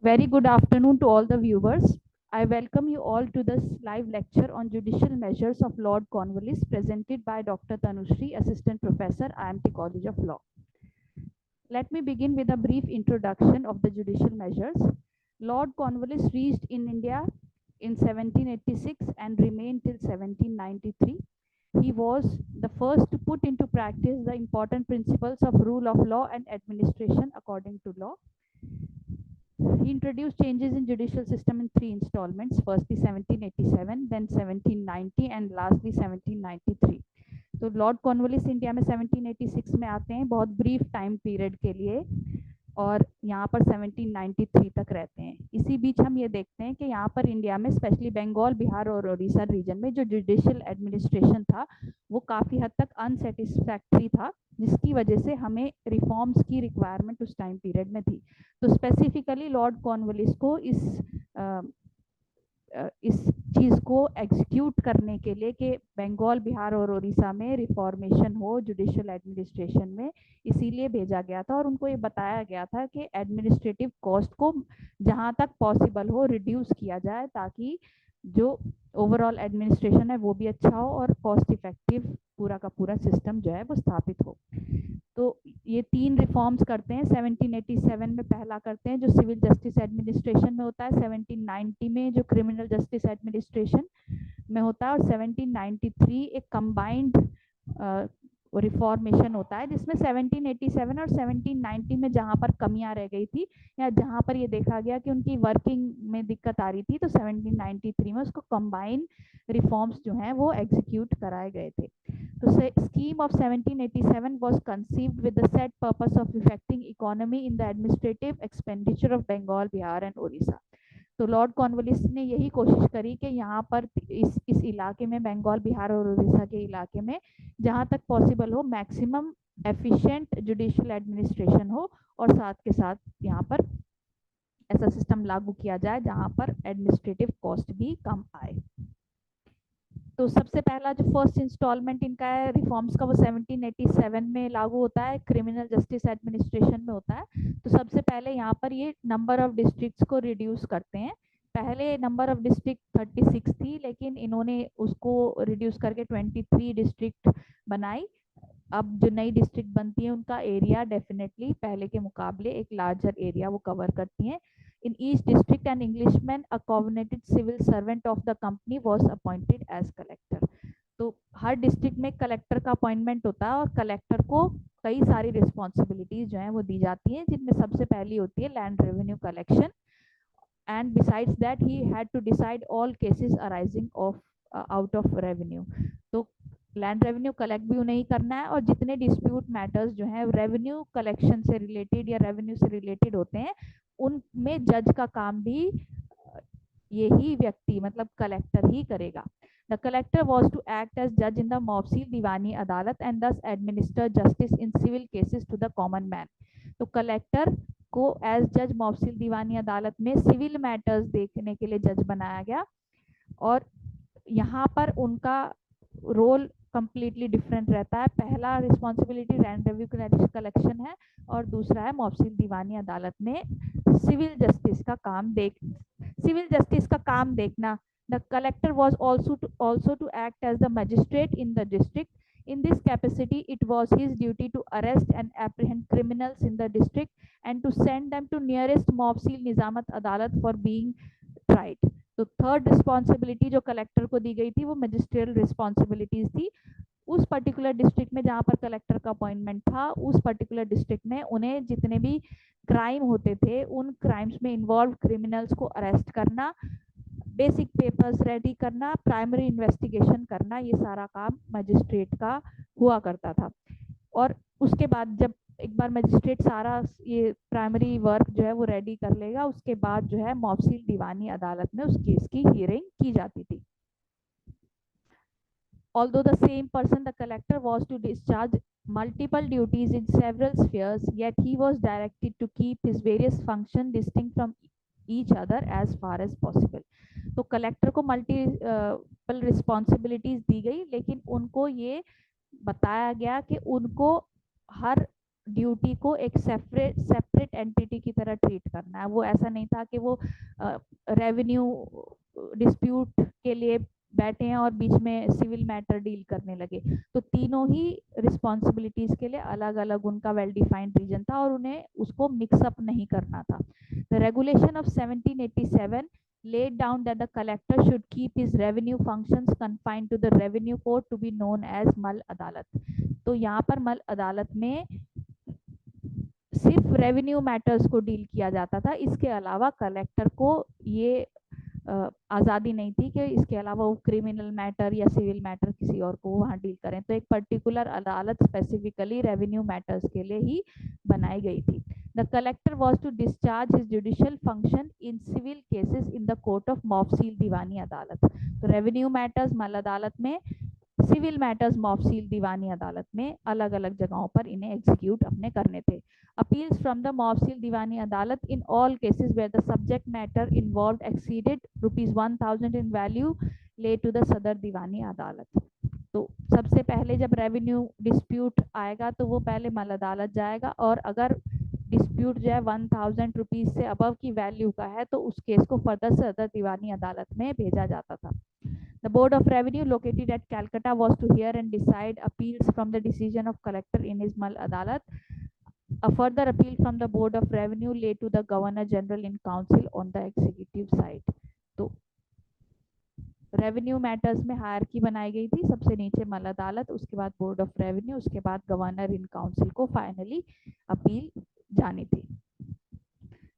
Very good afternoon to all the viewers. I welcome you all to this live lecture on judicial measures of Lord Cornwallis presented by Dr. Tanushree, Assistant Professor, IMT College of Law. Let me begin with a brief introduction of the judicial measures. Lord Cornwallis reached in India in 1786 and remained till 1793. He was the first to put into practice the important principles of rule of law and administration according to law. He introduced changes in judicial system in three installments, firstly 1787, then 1790 and lastly 1793. तो Lord Cornwallis India में 1786 में आते हैं बहुत brief time period के लिए और यहाँ पर 1793 तक रहते हैं। इसी बीच हम ये देखते हैं कि यहाँ पर इंडिया में स्पेशली बंगाल, बिहार और उड़ीसा रीजन में जो जुडिशियल एडमिनिस्ट्रेशन था वो काफ़ी हद तक अनसेटिस्फैक्ट्री था, जिसकी वजह से हमें रिफॉर्म्स की रिक्वायरमेंट उस टाइम पीरियड में थी। तो स्पेसिफिकली लॉर्ड कॉर्नवालिस को इस चीज़ को एग्जीक्यूट करने के लिए कि बंगाल, बिहार और उड़ीसा में रिफॉर्मेशन हो जुडिशियल एडमिनिस्ट्रेशन में, इसीलिए भेजा गया था और उनको ये बताया गया था कि एडमिनिस्ट्रेटिव कॉस्ट को जहां तक पॉसिबल हो रिड्यूस किया जाए ताकि जो ओवरऑल एडमिनिस्ट्रेशन है वो भी अच्छा हो और कॉस्ट इफेक्टिव पूरा का पूरा सिस्टम जो है वो स्थापित हो। तो ये तीन रिफॉर्म्स करते हैं। 1787 में पहला करते हैं जो सिविल जस्टिस एडमिनिस्ट्रेशन में होता है, 1790 में जो क्रिमिनल जस्टिस एडमिनिस्ट्रेशन में होता है और 1793 एक कंबाइंड रिफॉर्मेशन होता है जिसमें 1787 और 1790 में जहां पर कमियां रह गई थी या जहां पर ये देखा गया कि उनकी वर्किंग में दिक्कत आ रही थी तो 1793 में उसको कंबाइन रिफॉर्म्स जो हैं वो एग्जीक्यूट कराए गए थे। तो scheme of 1787 was conceived with the set purpose of effecting economy in the administrative expenditure of Bengal, Bihar and Orissa. तो लॉर्ड कॉर्नवालिस ने यही कोशिश करी कि यहाँ पर इस इलाके में बंगाल, बिहार और उड़ीसा के इलाके में जहाँ तक पॉसिबल हो मैक्सिमम एफिशिएंट जुडिशियल एडमिनिस्ट्रेशन हो और साथ के साथ यहाँ पर ऐसा सिस्टम लागू किया जाए जहाँ पर एडमिनिस्ट्रेटिव कॉस्ट भी कम आए। तो सबसे पहला जो फर्स्ट इंस्टॉलमेंट इनका है रिफॉर्म्स का वो 1787 में लागू होता है, क्रिमिनल जस्टिस एडमिनिस्ट्रेशन में होता है। तो सबसे पहले यहाँ पर ये नंबर ऑफ डिस्ट्रिक्ट्स को रिड्यूस करते हैं। पहले नंबर ऑफ डिस्ट्रिक्ट 36 थी लेकिन इन्होंने उसको रिड्यूस करके 23 डिस्ट्रिक्ट बनाई। अब जो नई डिस्ट्रिक्ट बनती है उनका एरिया डेफिनेटली पहले के मुकाबले एक लार्जर एरिया वो कवर करती हैं। In each district, an Englishman, a covenanted civil servant of the company, was appointed as collector. तो हर डिस्ट्रिक्ट में कलेक्टर का अपॉइंटमेंट होता है और कलेक्टर को कई सारी रिस्पॉन्सिबिलिटीज जो हैं वो दी जाती हैं, जिनमें सबसे पहली होती है land revenue collection and besides that he had to decide all cases arising of out of revenue. तो लैंड रेवेन्यू कलेक्ट भी उन्हें ही करना है और जितने डिस्प्यूट मैटर्स जो हैं रेवेन्यू कलेक्शन से रिलेटेड या रेवेन्यू से रिलेटेड होते हैं उनमें जज का काम भी यही व्यक्ति मतलब कलेक्टर ही करेगा। The collector was to act as जज in the mofussil Diwani Adalat and thus administer justice in civil cases to the common man. तो कलेक्टर को एज जज मौफसील दीवानी अदालत में सिविल मैटर्स देखने के लिए जज बनाया गया और यहाँ पर उनका रोल कंप्लीटली डिफरेंट रहता है। पहला रिस्पॉन्सिबिलिटी लैंड रेवेन्यू कलेक्शन है और दूसरा है मौफसील दीवानी अदालत में सिविल जस्टिस का काम देखना। The collector was also to act as the magistrate in the district. In this capacity, it was his duty to arrest and apprehend criminals in the district and to send them to nearest Mofsil Nizamat Adalat for being tried. तो third responsibility जो collector को दी गई थी वो magisterial responsibilities थी। उस particular district में जहाँ पर कलेक्टर का अपॉइंटमेंट था उस पर्टिकुलर डिस्ट्रिक्ट में उन्हें जितने भी क्राइम होते थे उन क्राइम्स में इन्वॉल्व क्रिमिनल्स को अरेस्ट करना, बेसिक पेपर्स रेडी करना, प्राइमरी इन्वेस्टिगेशन करना, ये सारा काम मजिस्ट्रेट का हुआ करता था। और उसके बाद जब एक बार मजिस्ट्रेट सारा ये प्राइमरी वर्क जो है वो रेडी कर लेगा उसके बाद जो है मौफसील दीवानी अदालत में उस केस की हियरिंग की जाती थी। Although the same person, the collector, was to discharge multiple duties in several spheres, yet he was directed to keep his various functions distinct from each other as far as possible. तो collector को multiple responsibilities दी गई लेकिन उनको ये बताया गया कि उनको हर ड्यूटी को एक सेपरेट एंटिटी की तरह ट्रीट करना है। वो ऐसा नहीं था कि वो रेवेन्यू डिस्प्यूट के लिए बैठे हैं और बीच में सिविल मैटर डील करने लगे। तो तीनों ही रिस्पॉन्सिबिलिटीज के लिए अलग अलग उनका वेल डिफाइंड रीजन था और उन्हें उसको मिक्सअप नहीं करना था। The regulation of 1787 laid down that the collector should keep his revenue functions confined to the revenue court to be known as मल अदालत। तो यहाँ पर मल अदालत में सिर्फ रेवेन्यू मैटर्स को डील किया जाता था, इसके अलावा कलेक्टर को ये आज़ादी नहीं थी कि इसके अलावा वो क्रिमिनल मैटर या सिविल मैटर किसी और को वहाँ डील करें। तो एक पर्टिकुलर अदालत स्पेसिफिकली रेवेन्यू मैटर्स के लिए ही बनाई गई थी। The collector was to discharge his judicial function in civil cases in the court of mofussil Diwani Adalat. तो रेवेन्यू मैटर्स मल अदालत में, सिविल मैटर्स मॉफसील दीवानी अदालत में, अलग अलग जगहों पर इन्हें एग्जीक्यूट अपने करने थे। Appeals from the mofussil Diwani Adalat in all cases where the subject matter involved exceeded ₹1000 in value lay to the Sadar Diwani Adalat. तो सबसे पहले जब रेवेन्यू डिस्प्यूट आएगा तो वो पहले मल अदालत जाएगा, और अगर डिस्प्यूट जो है 1000 रुपीज से अबव की वैल्यू का है तो उस केस को फर्दर सदर दीवानी अदालत में भेजा जाता था। The Board of Revenue located at Calcutta was to hear and decide appeals from the decision of collector in his Mal Adalat. A further appeal from the Board of Revenue lay to the Governor General in Council on the executive side. तो revenue matters में hierarchy बनाई गई थी, सबसे नीचे मल अदालत, उसके बाद बोर्ड ऑफ रेवेन्यू, उसके बाद गवर्नर इन काउंसिल को फाइनली अपील जानी थी।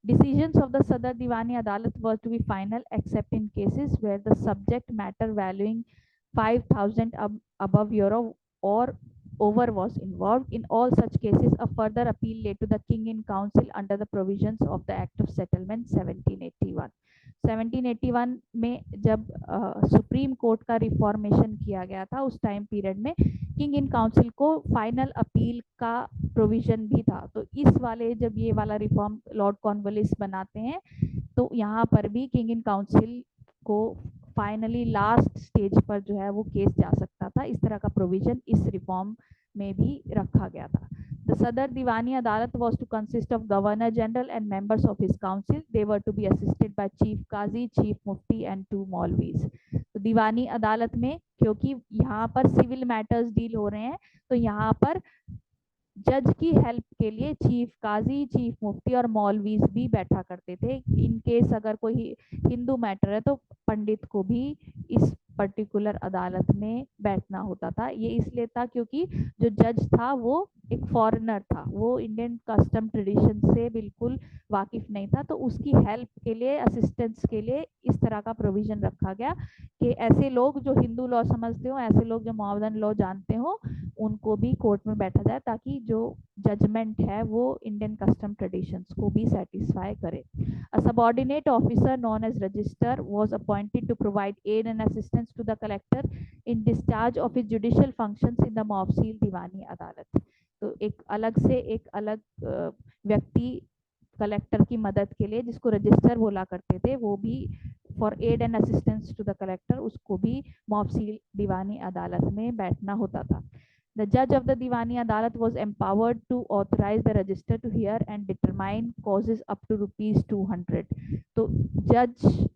Decisions of the Sadar Diwani Adalat were to be final except in cases where the subject matter valuing 5,000 above euro or over was involved. In all such cases, a further appeal lay to the King in Council under the provisions of the Act of Settlement 1781. 1781 में जब supreme court का reformation किया गया था, उस time period में king in council को final appeal का प्रोविजन भी था। तो इस वाले जब ये वाला रिफॉर्म लॉर्ड कॉर्नवालिस बनाते हैं तो यहाँ पर भी किंग इन काउंसिल को फाइनली लास्ट स्टेज पर जो है वो केस जा सकता था। इस तरह का प्रोविजन इस रिफॉर्म में भी रखा गया था। The Sadar Diwani Adalat was to consist of Governor General and members of his council. They were to be assisted by Chief Qazi, Chief Mufti and 2 Maulvis. तो दीवानी अदालत में क्योंकि यहाँ पर सिविल मैटर्स डील हो रहे हैं तो यहाँ पर जज की हेल्प के लिए चीफ काजी, चीफ मुफ्ती और मौलवीज भी बैठा करते थे। इन केस अगर कोई हिंदू मैटर है तो पंडित को भी इस पर्टिकुलर अदालत में बैठना होता था। ये इसलिए था क्योंकि जो जज था वो एक फॉरेनर था, वो इंडियन कस्टम ट्रेडिशन से बिल्कुल वाकिफ नहीं था, तो उसकी हेल्प के लिए, असिस्टेंस के लिए इस तरह का प्रोविजन रखा गया कि ऐसे लोग जो हिंदू लॉ समझते हो, ऐसे लोग जो मोहम्मदन लॉ जानते हो, उनको भी कोर्ट में बैठा जाए ताकि जो जजमेंट है वो इंडियन कस्टम ट्रेडिशंस को भी सेटिस्फाई करे। A subordinate officer known as register was appointed to provide aid and assistance to the collector in discharge of his judicial functions in the मॉफसील Diwani Adalat. तो एक अलग व्यक्ति कलेक्टर की मदद के लिए, जिसको रजिस्टर बोला करते थे, वो भी for aid and assistance to the collector, उसको भी मॉफसील दीवानी अदालत में बैठना होता था। The judge of the Diwani Adalat was empowered to authorize the register to hear and determine causes up to ₹200। तो जज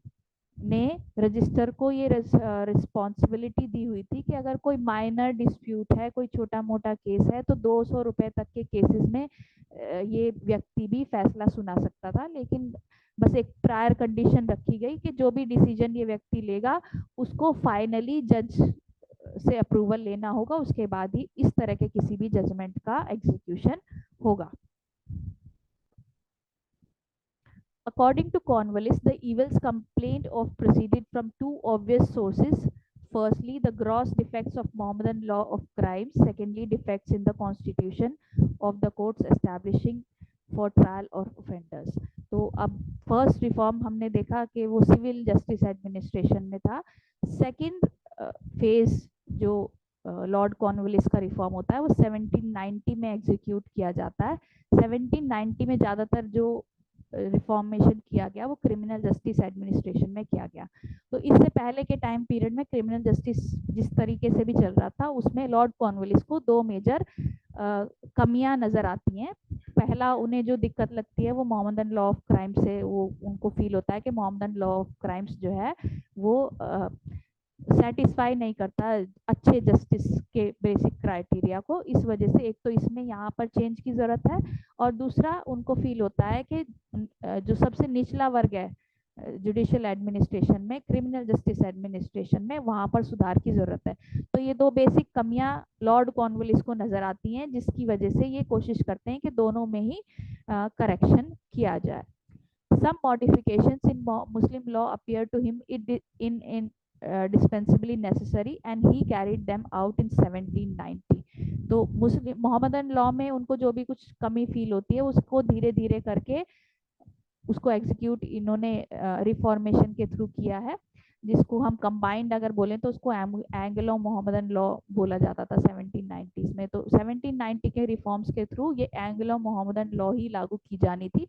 ने रजिस्टर को ये रिस्पॉन्सिबिलिटी दी हुई थी कि अगर कोई माइनर डिस्प्यूट है, कोई छोटा मोटा केस है, तो 200 रुपए तक के केसेस में ये व्यक्ति भी फैसला सुना सकता था। लेकिन बस एक प्रायर कंडीशन रखी गई कि जो भी डिसीजन ये व्यक्ति लेगा उसको फाइनली जज से अप्रूवल लेना होगा, उसके बाद ही इस तरह के किसी भी जजमेंट का एग्जीक्यूशन होगा। According to Cornwallis, the evils complained of proceeded from 2 obvious sources. Firstly, the gross defects of Mohammedan law of crimes. Secondly, defects in the constitution of the courts establishing for trial of offenders. तो अब first reform हमने देखा कि वो civil justice administration में था। Second phase जो Lord Cornwallis का रिफॉर्म होता है वो 1790 में एग्जीक्यूट किया जाता है। 1790 में ज़्यादातर जो रिफॉर्मेशन किया गया वो क्रिमिनल जस्टिस एडमिनिस्ट्रेशन में किया गया। तो इससे पहले के टाइम पीरियड में क्रिमिनल जस्टिस जिस तरीके से भी चल रहा था उसमें लॉर्ड कॉर्नवालिस को 2 मेजर कमियां नजर आती हैं। पहला उन्हें जो दिक्कत लगती है वो मोहम्मदन लॉ ऑफ क्राइम से वो उनको फील होता है कि मोहम्मदन लॉ ऑफ क्राइम्स जो है वो सेटिस्फाई नहीं करता अच्छे जस्टिस के बेसिक क्राइटेरिया को। इस वजह से एक तो इसमें यहाँ पर चेंज की जरूरत है, और दूसरा उनको फील होता है कि जो सबसे निचला वर्ग है जुडिशियल एडमिनिस्ट्रेशन में, क्रिमिनल जस्टिस एडमिनिस्ट्रेशन में, वहां पर सुधार की जरूरत है। तो ये दो बेसिक कमियां लॉर्ड कॉर्नवालिस को नजर आती हैं, जिसकी वजह से ये कोशिश करते हैं कि दोनों में ही करेक्शन किया जाए। Some modifications in Muslim law appear to him dispensably necessary and he carried them out in 1790। तो मुस्लिम मोहम्मदन लॉ में उनको जो भी कुछ कमी फील होती है उसको धीरे धीरे करके उसको एग्जीक्यूट इन्होंने रिफॉर्मेशन के थ्रू किया है, जिसको हम कंबाइंड अगर बोलें तो उसको एंग्लो मोहम्मदन लॉ बोला जाता था 1790s में। तो 1790 के रिफॉर्म्स के थ्रू ये एंग्लो मोहम्मदन लॉ ही लागू की जानी थी।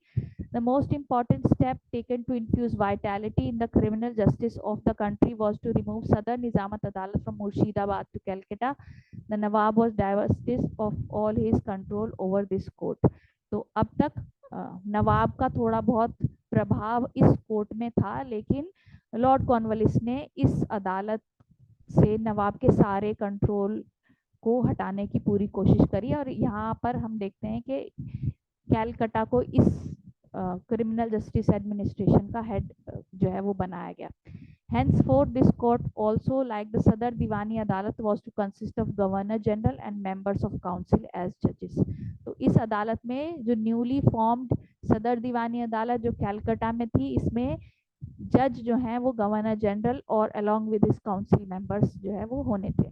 The most important step taken to infuse vitality in the criminal justice of the country was to remove Sadr Nizamat Adalat from Murshidabad to Calcutta. The Nawab was divested of all his control over this court। तो अब तक नवाब का थोड़ा बहुत प्रभाव इस court में था, लेकिन लॉर्ड कॉर्नवालिस ने इस अदालत से नवाब के सारे कंट्रोल को हटाने की पूरी कोशिश करी। और यहाँ पर हम देखते हैं कि कैलकटा को इस क्रिमिनल जस्टिस एडमिनिस्ट्रेशन का हेड जो है वो बनाया गया। Henceforth, this court also, like the Sadar Diwani Adalat, was to consist of Governor General and members of council as judges। तो इस अदालत में जो न्यूली फॉर्म्ड सदर दीवानी अदालत जो कैलकाटा में थी, इसमें जज जो हैं वो गवर्नर जनरल और along with his council members जो है वो होने थे।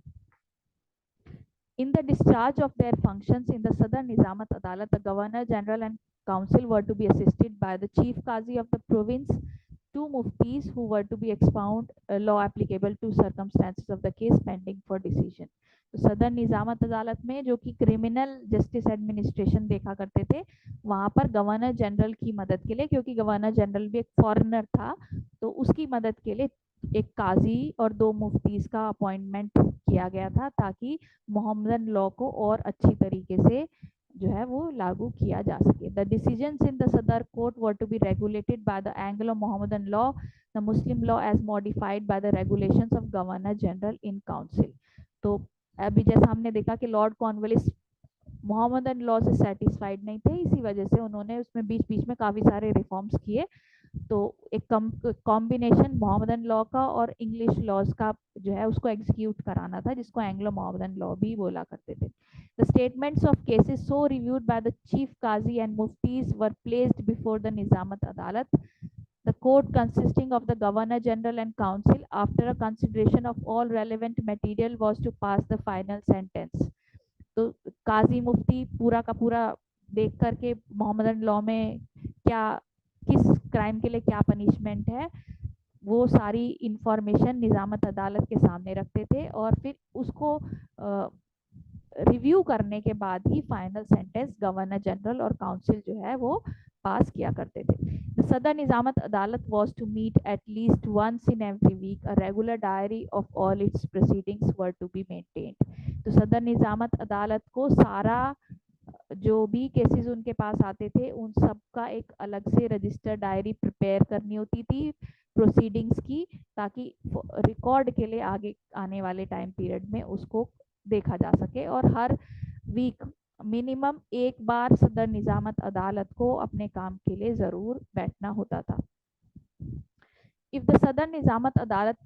In the discharge of their functions in the Sadar Nizamat Adalat, the Governor General and Council were to be assisted by the Chief Qazi of the province, two muftis who were to be expound law applicable to circumstances of the case pending for decision। तो सदर निजामत अदालत में जो कि criminal justice administration देखा करते थे, वहां पर गवर्नर जनरल की मदद के लिए, क्योंकि गवर्नर जनरल भी एक फॉरेनर था, तो उसकी मदद के लिए एक काजी और दो मुफ्तीज का अपॉइंटमेंट किया गया था, ताकि मोहम्मदन लॉ को और अच्छी तरीके से जो है वो लागू किया जा सके। The decisions in the Sadar court were to be regulated by the Anglo Mohammedan law, the Muslim law as modified by the regulations of governor general in council. तो अभी जैसा हमने देखा कि लॉर्ड कॉर्नवालिस मोहम्मदन लॉ से satisfied नहीं थे, इसी वजह से उन्होंने उसमें बीच बीच में काफी सारे रिफॉर्म्स किए। तो एक कॉम्बिनेशन मोहम्मदन लॉ का और इंग्लिश लॉज का जो है उसको एग्जीक्यूट कराना था, जिसको एंग्लो मोहम्मदन लॉ भी बोला करते थे। The statements of cases so reviewed by the chief qazi and muftis were placed before the Nizamat Adalat, the court consisting of the governor general and council, after a consideration of all relevant material, was to pass the final sentence। तो काजी मुफ्ती पूरा का पूरा देख करके Mohammedan law में क्या किस crime के लिए क्या पनिशमेंट है, वो सारी इंफॉर्मेशन निजामत अदालत के सामने रखते थे, और फिर उसको रिव्यू करने के बाद ही फाइनल सेंटेंस गवर्नर जनरल और काउंसिल जो है वो पास किया करते थे। The Sadar Nizamat Adalat was to meet at least once in every week. A regular diary of all its proceedings were to be maintained। तो सदर निजामत अदालत को सारा जो भी केसेस उनके पास आते थे उन सब का एक अलग से रजिस्टर डायरी प्रिपेयर करनी होती थी प्रोसीडिंग्स की, ताकि रिकॉर्ड के लिए आगे आने वाले टाइम पीरियड में उसको देखा जा सके। और हर वीक मिनिमम एक बार सदर निजामत अदालत को अपने काम के लिए जरूर बैठना होता था। If the Sadar Nizamat Adalat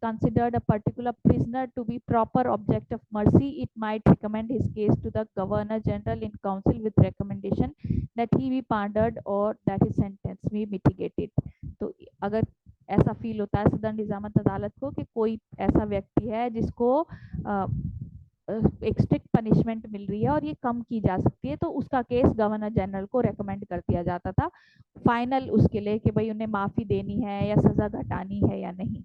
considered a particular prisoner to be proper object of mercy, it might recommend his case to the Governor General in Council with recommendation that he be pardoned or that his sentence be mitigated। तो अगर ऐसा feel होता है सदर निजामत अदालत को कि कोई ऐसा व्यक्ति है जिसको एक स्ट्रिक्ट पनिशमेंट मिल रही है और ये कम की जा सकती है, तो उसका केस गवर्नर जनरल को रेकमेंड कर दिया जाता था फाइनल उसके लिए कि भाई उन्हें माफी देनी है या सजा घटानी है या नहीं।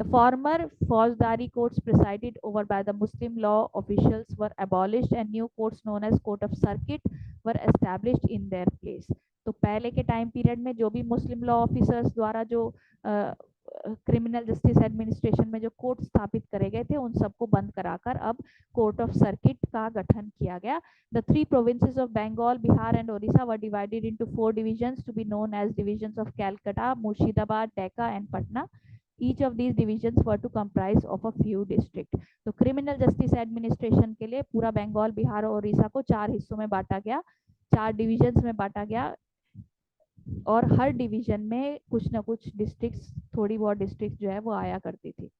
The former faujdari courts presided over by the Muslim law officials were abolished and new courts known as court of circuit were established in their place. तो पहले के टाइम पीरियड में जो भी मुस्लिम लॉ ऑफिसर्स द्वारा जो क्रिमिनल जस्टिस एडमिनिस्ट्रेशन में जो कोर्ट स्थापित करे गए थे उन सबको बंद कराकर अब कोर्ट ऑफ सर्किट का गठन किया गया। The 3 provinces of Bengal, Bihar and Orissa were divided into 4 divisions to be known as divisions of Calcutta, Murshidabad, Decca and Patna. Each of these divisions were to comprise of a few districts. तो criminal justice administration के लिए पूरा बंगाल, बिहार और उड़ीसा को 4 हिस्सों में बांटा गया, 4 डिविजन्स में बांटा गया और हर डिवीजन में कुछ ना कुछ डिस्ट्रिक्ट्स, थोड़ी बहुत डिस्ट्रिक्ट जो है वो आया करती थी।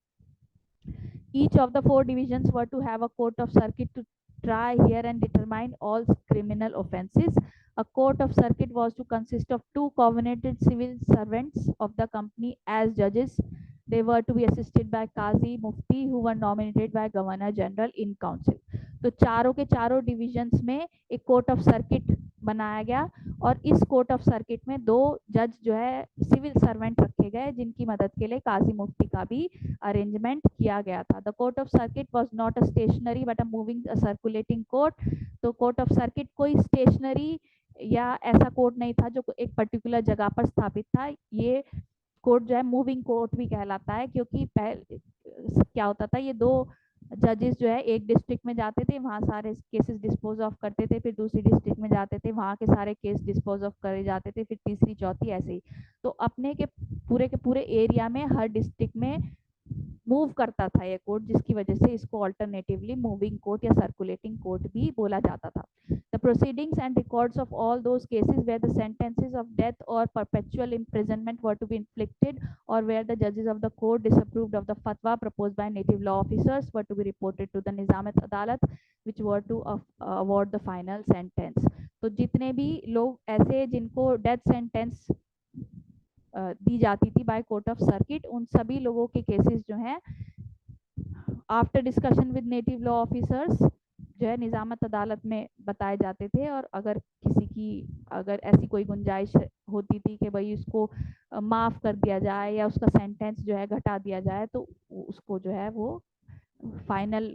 Each of the 4 divisions were to have a court of circuit to try, hear and determine all criminal offences. A court of circuit was to consist of 2 covenanted civil servants of the company as judges. They were to be assisted by Qazi Mufti who were nominated by Governor General in Council. तो चारों के चारों divisions में एक court of circuit बनाया गया और इस कोर्ट ऑफ सर्किट में 2 जज जो है सिविल सर्वेंट रखे गए जिनकी मदद के लिए काजी मुफ्ती का भी अरेंजमेंट किया गया था। The court of circuit was not a stationary but a moving circulating court. तो कोर्ट ऑफ सर्किट कोई स्टेशनरी या ऐसा कोर्ट नहीं था जो एक पर्टिकुलर जगह पर स्थापित था। ये कोर्ट जो है मूविंग कोर्ट भी कहलाता है क्योंकि क्या होता था, ये 2 जजेस जो है एक डिस्ट्रिक्ट में जाते थे, वहाँ सारे केसेस डिस्पोज ऑफ करते थे, फिर दूसरी डिस्ट्रिक्ट में जाते थे, वहाँ के सारे केस डिस्पोज ऑफ करे जाते थे, फिर तीसरी चौथी ऐसे ही। तो अपने के पूरे एरिया में हर डिस्ट्रिक्ट में मूव करता था ये कोर्ट, जिसकी वजह से इसको अल्टरनेटिवली मूविंग कोर्ट या सर्कुलेटिंग कोर्ट भी बोला जाता था। The proceedings and records of all those cases where the sentences of death or perpetual imprisonment were to be inflicted or where the judges of the court disapproved of the fatwa proposed by native law officers were to be reported to the Nizamat Adalat which were to award the final sentence. तो जितने भी लोग ऐसे जिनको death sentence दी जाती थी by court of circuit, उन सभी लोगों के केसेस जो हैं after discussion with native law officers जो है निजामत अदालत में बताए जाते थे और अगर किसी की अगर ऐसी कोई गुंजाइश होती थी कि भाई उसको माफ़ कर दिया जाए या उसका सेंटेंस जो है घटा दिया जाए तो उसको जो है वो फाइनल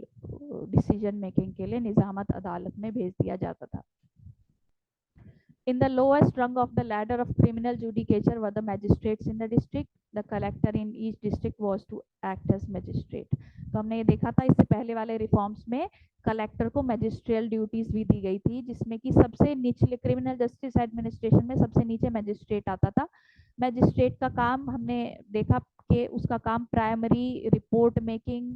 डिसीजन मेकिंग के लिए निजामत अदालत में भेज दिया जाता था। In the lowest rung of the ladder of criminal judicature were the magistrates in the district. The collector in each district was to act as magistrate. तो हमने ये देखा था इससे पहले वाले रिफॉर्म्स में कलेक्टर को मैजिस्ट्रियल ड्यूटीज भी दी गई थी, जिसमें कि सबसे निचले क्रिमिनल जस्टिस एडमिनिस्ट्रेशन में सबसे नीचे मैजिस्ट्रेट आता था। मैजिस्ट्रेट का काम हमने देखा कि उसका काम प्राइमरी रिपोर्ट मेकिंग,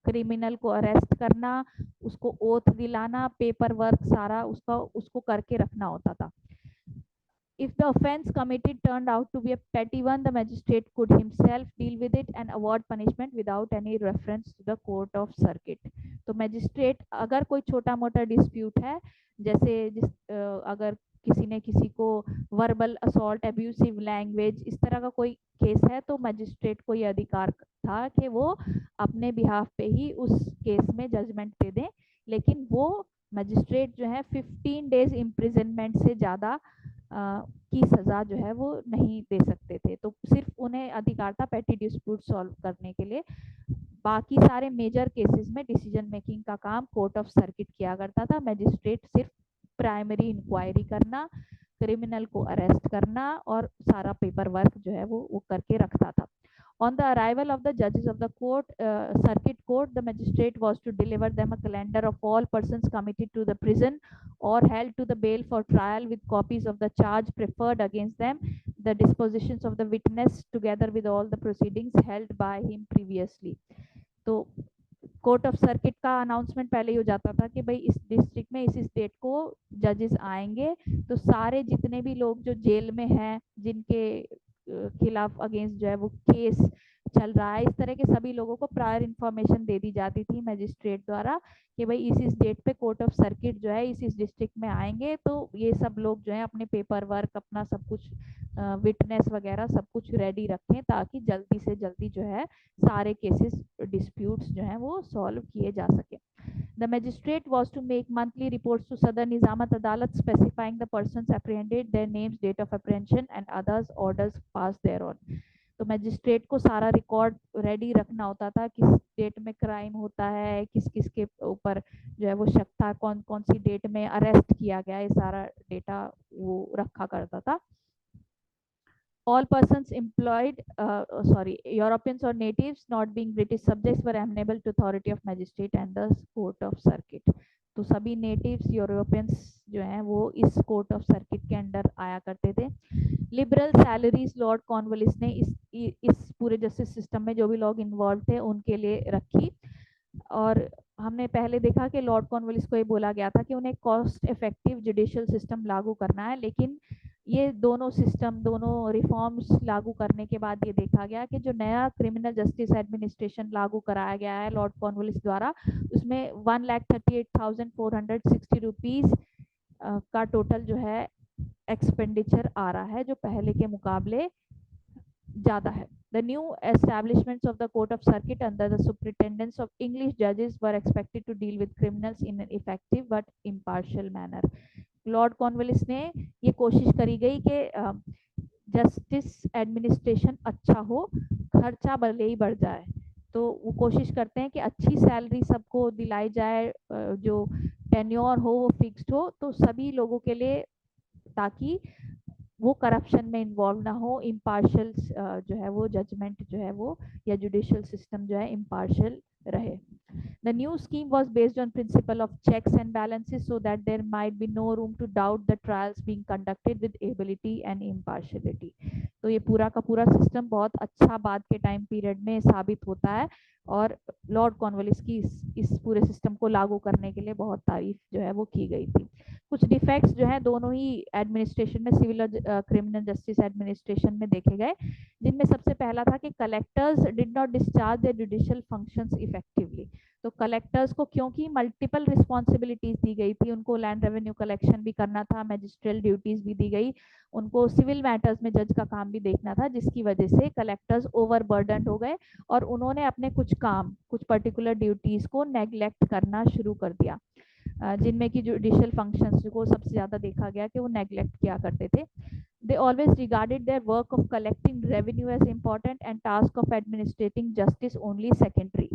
क्रिमिनल को अरेस्ट करना, उसको ओथ दिलाना, पेपर वर्क सारा उसको करके रखना होता था। If the offence committed turned out to be a petty one, the magistrate could himself deal with it and award punishment without any reference to the court of circuit. तो magistrate अगर कोई छोटा मोटा डिस्प्यूट है, जैसे अगर किसी ने किसी को वर्बल असॉल्ट, एब्यूसिव लैंग्वेज, इस तरह का कोई केस है तो मैजिस्ट्रेट को ये अधिकार था कि वो अपने बिहाफ पे ही उस केस में जजमेंट दे दें, लेकिन वो मैजिस्ट्रेट जो है 15 डेज इम्प्रिजनमेंट से ज़्यादा की सज़ा जो है वो नहीं दे सकते थे। तो सिर्फ उन्हें अधिकार था पेटी डिस्प्यूट सॉल्व करने के लिए। बाकी सारे मेजर केसेस में डिसीजन मेकिंग का काम कोर्ट ऑफ सर्किट किया करता था। मैजिस्ट्रेट सिर्फ प्राइमरी इंक्वायरी करना, क्रिमिनल को अरेस्ट करना और सारा पेपर वर्क जो है वो करके रखता था। On the arrival of the judges of the circuit court, the magistrate was to deliver them a calendar of all persons committed to the prison or held to the bail for trial with copies of the charge preferred against them, the dispositions of the witness together with all the proceedings held by him previously. तो court of circuit का announcement पहले ही हो जाता था कि भाई इस district में इस डेट को जजेस आएंगे, तो सारे जितने भी लोग जो जेल में हैं, जिनके खिलाफ अगेंस्ट जो है वो केस चल रहा है, इस तरह के सभी लोगों को प्रायर इन्फॉर्मेशन दे दी जाती थी मैजिस्ट्रेट द्वारा कि भाई इस डेट पे कोर्ट ऑफ सर्किट जो है इस डिस्ट्रिक्ट में आएंगे, तो ये सब लोग जो है अपने पेपर वर्क, अपना सब कुछ विटनेस वगैरह सब कुछ रेडी रखें ताकि जल्दी से जल्दी जो है सारे केसेस डिस्प्यूट्स जो हैं वो सॉल्व किए जा सके। The magistrate was to make monthly reports to Sadar Nizamat Adalat specifying the persons apprehended, their names, date of apprehension and others orders passed thereon. तो मैजिस्ट्रेट को सारा रिकॉर्ड रेडी रखना होता था, किस डेट में क्राइम होता है, किस किस के ऊपर जो है वो शक था, कौन कौन सी डेट में अरेस्ट किया गया, ये सारा डेटा वो रखा करता था। all persons employed, Europeans or natives not being British subjects were amenable to authority of magistrate and the court of circuit. तो सभी नेटिव्स यूरोपियंस जो हैं वो इस कोर्ट ऑफ सर्किट के अंडर आया करते थे। लिबरल सैलरीज लॉर्ड कॉर्नवालिस ने इस पूरे जस्टिस सिस्टम में जो भी लोग इन्वॉल्व थे उनके लिए रखी। और हमने पहले देखा कि लॉर्ड कॉर्नवालिस को ये बोला गया था कि उन्हें कॉस्ट इफेक्टिव जुडिशियल सिस्टम लागू करना है, लेकिन ये दोनों सिस्टम, दोनों रिफॉर्म्स लागू करने के बाद ये देखा गया कि जो नया क्रिमिनल जस्टिस एडमिनिस्ट्रेशन लागू कराया गया है लॉर्ड कॉर्नवालिस द्वारा, उसमें 1,38,460 रुपीज का टोटल जो है एक्सपेंडिचर आ रहा है, जो पहले के मुकाबले ज़्यादा है। The new establishments of the Court of Circuit under the superintendence of English judges were expected to deal with criminals in an effective but impartial manner. Lord Cornwallis ने ये कोशिश करी गई कि जस्टिस एडमिनिस्ट्रेशन अच्छा हो, खर्चा भले ही बढ़ जाए, तो वो कोशिश करते हैं कि अच्छी सैलरी सबको दिलाई जाए, जो टेन्योर हो वो फिक्स्ड हो, तो सभी लोगों के लिए, ताकि वो करप्शन में इन्वॉल्व ना हो, इम्पार्शियल जो है वो जजमेंट जो है वो या जुडिशियल सिस्टम जो है इम्पार्शियल रहे। The new scheme was based on principle of checks and balances so that there might be no room to doubt the trials being conducted with ability and impartiality. तो ये पूरा का पूरा system बहुत अच्छा बाद के टाइम पीरियड में साबित होता है, और लॉर्ड कॉर्नवालिस की इस पूरे सिस्टम को लागू करने के लिए बहुत तारीफ जो है वो की गई थी। कुछ डिफेक्ट्स जो है दोनों ही एडमिनिस्ट्रेशन में, सिविल और क्रिमिनल जस्टिस एडमिनिस्ट्रेशन में देखे गए, जिनमें सबसे पहला था कि collectors did not discharge their judicial functions effectively. तो कलेक्टर्स को क्योंकि मल्टीपल रिस्पॉन्सिबिलिटीज दी गई थी, उनको लैंड रेवेन्यू कलेक्शन भी करना था, मैजिस्ट्रियल ड्यूटीज भी दी गई, उनको सिविल मैटर्स में जज का काम भी देखना था, जिसकी वजह से कलेक्टर्स ओवरबर्डन हो गए और उन्होंने अपने कुछ काम, कुछ पर्टिकुलर ड्यूटीज को नेग्लेक्ट करना शुरू कर दिया, जिनमें कि जुडिशियल फंक्शंस को सबसे ज़्यादा देखा गया कि वो नेग्लेक्ट किया करते थे। They always regarded their work of collecting revenue as important and task of administrating justice only secondary.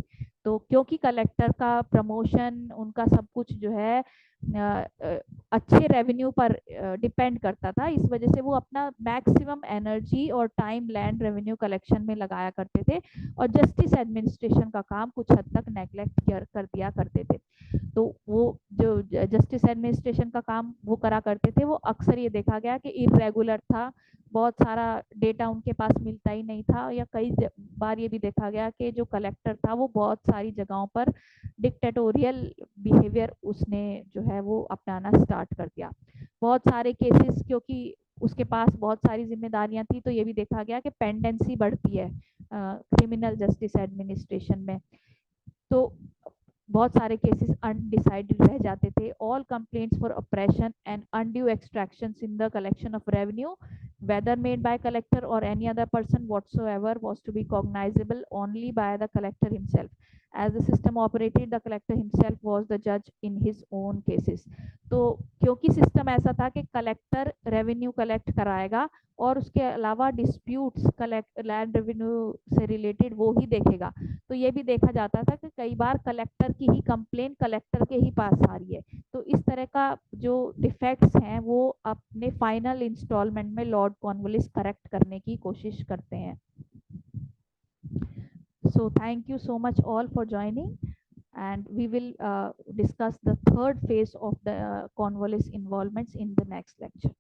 तो क्योंकि कलेक्टर का प्रमोशन, उनका सब कुछ जो है अच्छे रेवेन्यू पर डिपेंड करता था, इस वजह से वो अपना मैक्सिमम एनर्जी और टाइम लैंड रेवेन्यू कलेक्शन में लगाया करते थे और जस्टिस एडमिनिस्ट्रेशन का काम कुछ हद तक नेग्लेक्ट कर दिया करते थे। तो वो जो जस्टिस एडमिनिस्ट्रेशन का काम वो करा करते थे, वो अक्सर ये देखा गया कि इरेगुलर था, बहुत सारा डेटा उनके पास मिलता ही नहीं था, या कई बार ये भी देखा गया कि जो कलेक्टर था वो बहुत सारी जगहों पर डिक्टेटोरियल बिहेवियर उसने जो है वो अपनाना स्टार्ट कर दिया। बहुत सारे केसेस, क्योंकि उसके पास बहुत सारी जिम्मेदारियां थी, तो ये भी देखा गया कि पेंडेंसी बढ़ती है क्रिमिनल जस्टिस एडमिनिस्ट्रेशन में, तो बहुत सारे केसेस अनडिसाइडेड रह जाते थे। All complaints for operation and undue extractions in the collection of revenue whether made by collector or any other person whatsoever was to be cognizable only by the collector himself. As the system operated, the collector himself was the judge in his own cases. तो क्योंकि system ऐसा था कि collector revenue collect कराएगा और उसके अलावा disputes collect land revenue से रिलेटेड वो ही देखेगा, तो ये भी देखा जाता था कि कई बार कलेक्टर की ही कंप्लेंट कलेक्टर के ही पास आ रही है। तो इस तरह का जो डिफेक्ट्स हैं वो अपने फाइनल इंस्टॉलमेंट में लॉर्ड कॉर्नवालिस करेक्ट करने की कोशिश करते हैं। So thank you so much all for joining, and we will discuss the third phase of the Cornwallis involvements in the next lecture.